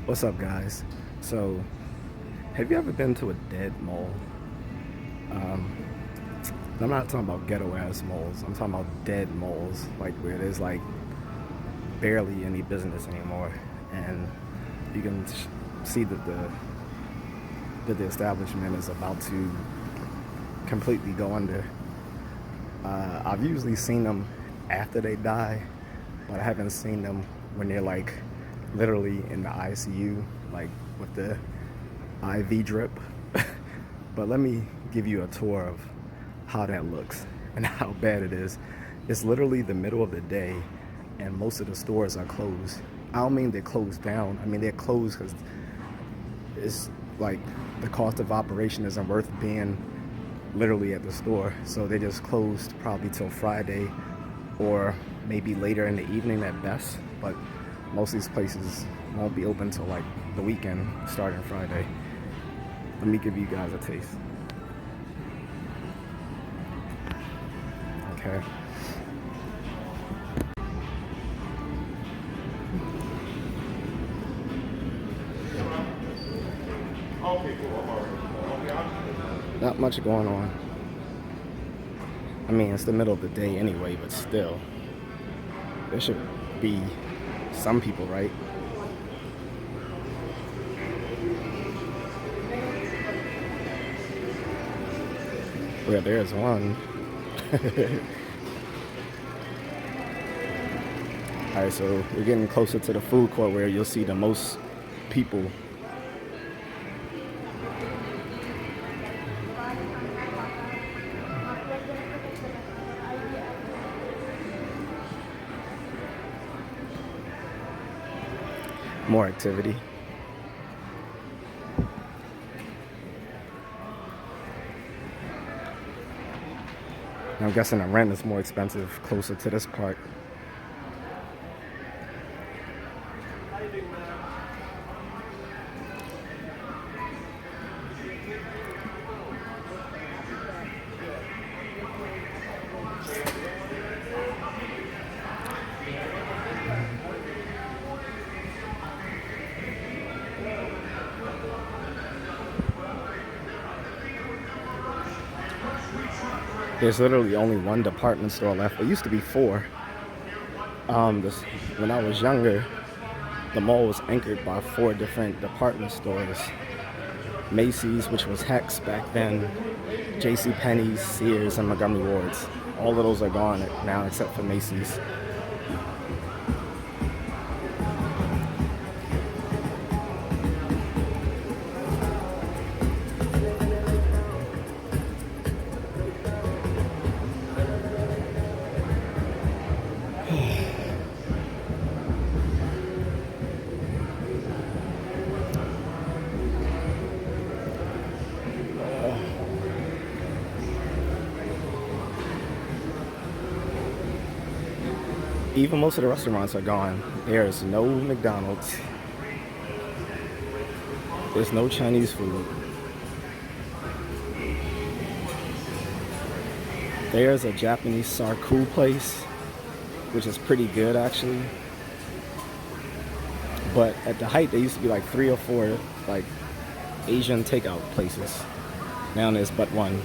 What's up, guys? So, have you ever been to a dead mall? Um, I'm not talking about ghetto ass malls. I'm talking about dead malls, like where there's like barely any business anymore, and you can see that the establishment is about to completely go under. I've usually seen them after they die, but I haven't seen them when they're like literally in the ICU, like with the IV drip. But let me give you a tour of how that looks and how bad it is. It's literally the middle of the day, and most of the stores are closed. I don't mean they're closed down. I mean they're closed because it's like the cost of operation isn't worth being literally at the store. So they just closed probably till Friday or maybe later in the evening at best. But most of these places won't be open till like the weekend starting Friday. Let me give you guys a taste. Okay. Not much going on. I mean, it's the middle of the day anyway, but still, there should be some people, right? Well, there's one. All right, so we're getting closer to the food court where you'll see the most people. More activity. I'm guessing the rent is more expensive closer to this part. There's literally only one department store left. There used to be four. When I was younger, the mall was anchored by four different department stores. Macy's, which was Hex back then, J.C. Penney's, Sears, and Montgomery Ward's. All of those are gone now except for Macy's. Even most of the restaurants are gone. There is no McDonald's. There's no Chinese food. There's a Japanese sarku place, which is pretty good actually. But at the height, there used to be like 3 or 4 like Asian takeout places. Now there's but one.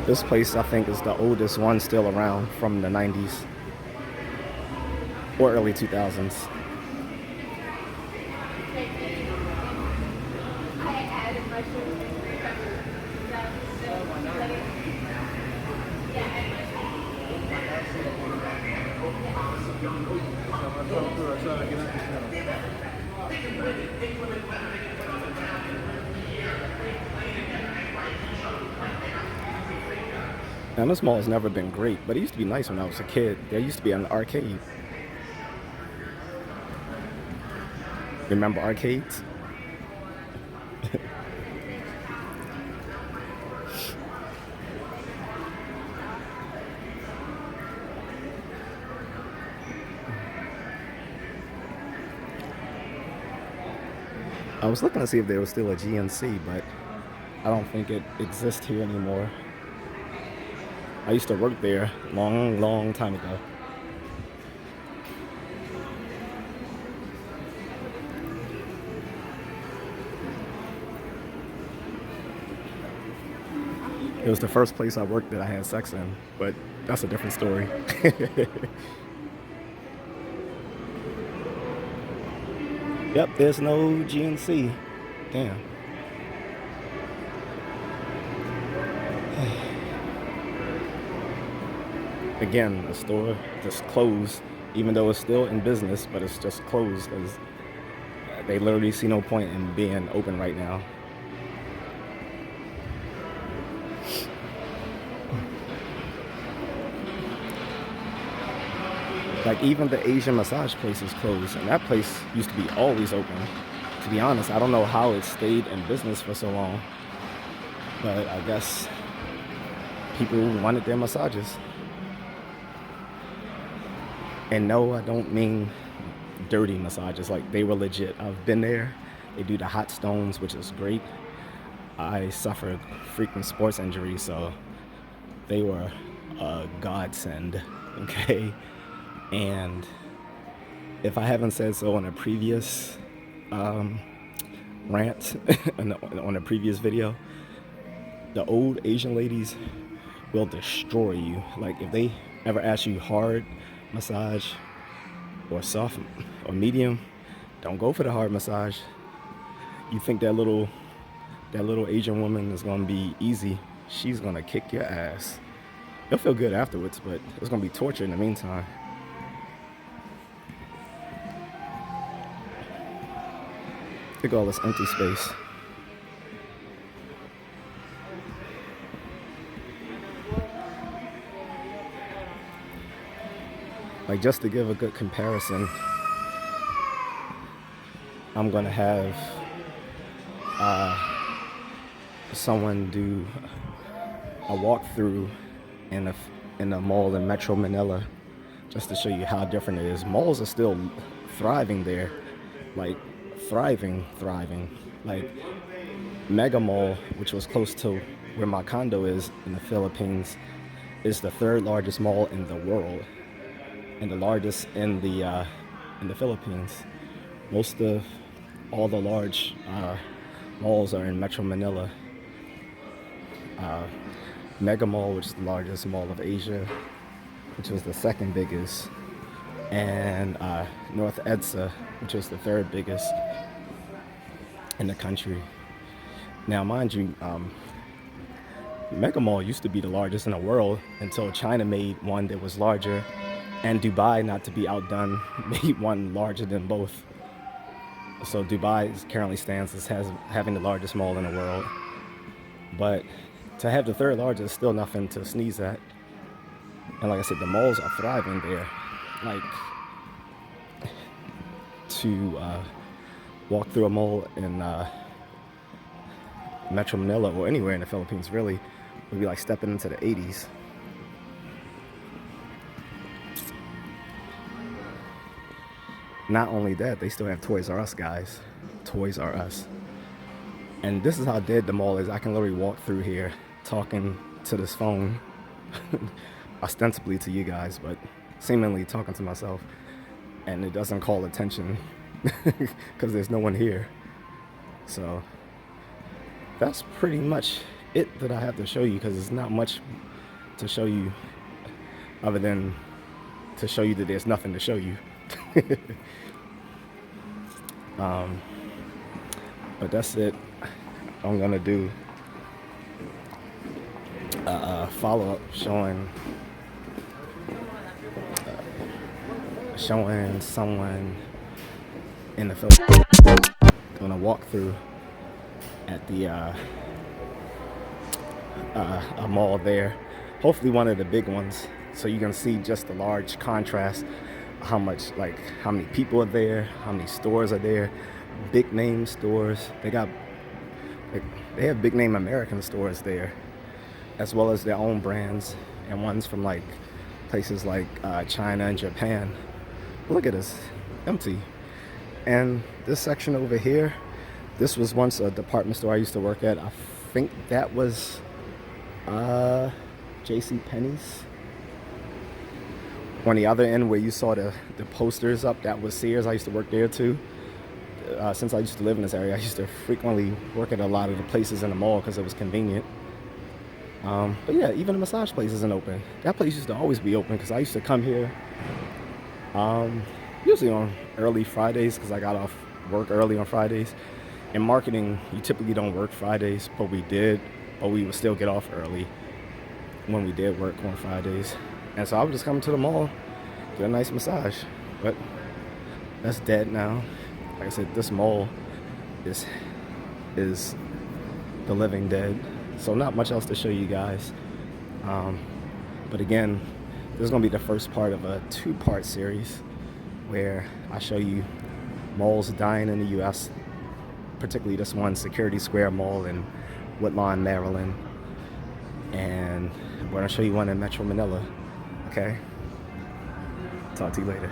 This place, I think, is the oldest one still around from the 90s or early 2000s. Now, this mall has never been great, but it used to be nice when I was a kid. There used to be an arcade. Remember arcades? I was looking to see if there was still a GNC, but I don't think it exists here anymore. I used to work there long time ago. It was the first place I worked that I had sex in, but that's a different story. Yep, there's no GNC. Damn. Again, the store just closed, even though it's still in business, but it's just closed because they literally see no point in being open right now. Like even the Asian massage place is closed, and that place used to be always open. To be honest, I don't know how it stayed in business for so long, but I guess people wanted their massages. And no, I don't mean dirty massages, like they were legit. I've been there. They do the hot stones, which is great. I suffered frequent sports injuries, so they were a godsend, okay? And if I haven't said so on a previous rant, on a previous video, the old Asian ladies will destroy you. Like if they ever ask you hard massage or soft or medium, don't go for the hard massage. You think that little Asian woman is gonna be easy? She's gonna kick your ass. You'll feel good afterwards, but it's gonna be torture in the meantime. Look at all this empty space. Like just to give a good comparison, I'm gonna have someone do a walkthrough in a mall in Metro Manila, just to show you how different it is. Malls are still thriving there, like thriving. Like Mega Mall, which was close to where my condo is in the Philippines, is the third largest mall in the world, and the largest in the Philippines. Most of all the large malls are in Metro Manila. Mega Mall, which is the largest mall of Asia, which was the second biggest, and North EDSA, which was the third biggest in the country. Now, mind you, Mega Mall used to be the largest in the world until China made one that was larger, and Dubai, not to be outdone, made one larger than both. So Dubai currently stands as having the largest mall in the world. But to have the third largest is still nothing to sneeze at. And like I said, the malls are thriving there. Like, to walk through a mall in Metro Manila or anywhere in the Philippines really would be like stepping into the 80s. Not only that, they still have Toys R Us, guys. Toys R Us. And this is how dead the mall is. I can literally walk through here talking to this phone, ostensibly to you guys, but seemingly talking to myself. And it doesn't call attention because there's no one here. So that's pretty much it that I have to show you, because there's not much to show you other than to show you that there's nothing to show you. But that's it. I'm gonna do a follow-up showing someone in the Philippines doing a walkthrough at the a mall there. Hopefully one of the big ones, so you can see just the large contrast. How many people are there, how many stores are there, big name stores. They have big name American stores there, as well as their own brands, and ones from like places like China and Japan. Look at this, empty. And this section over here, This was once a department store I used to work at. I think that was J.C. Penney's. On the other end where you saw the posters up, that was Sears. I used to work there too. Since I used to live in this area, I used to frequently work at a lot of the places in the mall because it was convenient. But yeah, even the massage place isn't open. That place used to always be open because I used to come here usually on early Fridays because I got off work early on Fridays. In marketing, you typically don't work Fridays, but we did. But we would still get off early when we did work on Fridays. And so I would just come to the mall, get a nice massage. But that's dead now. Like I said, this mall is the living dead. So not much else to show you guys. But again, this is going to be the first part of a two-part series where I show you malls dying in the U.S., particularly this one, Security Square Mall in Woodlawn, Maryland. And I'm going to show you one in Metro Manila. Okay? Talk to you later.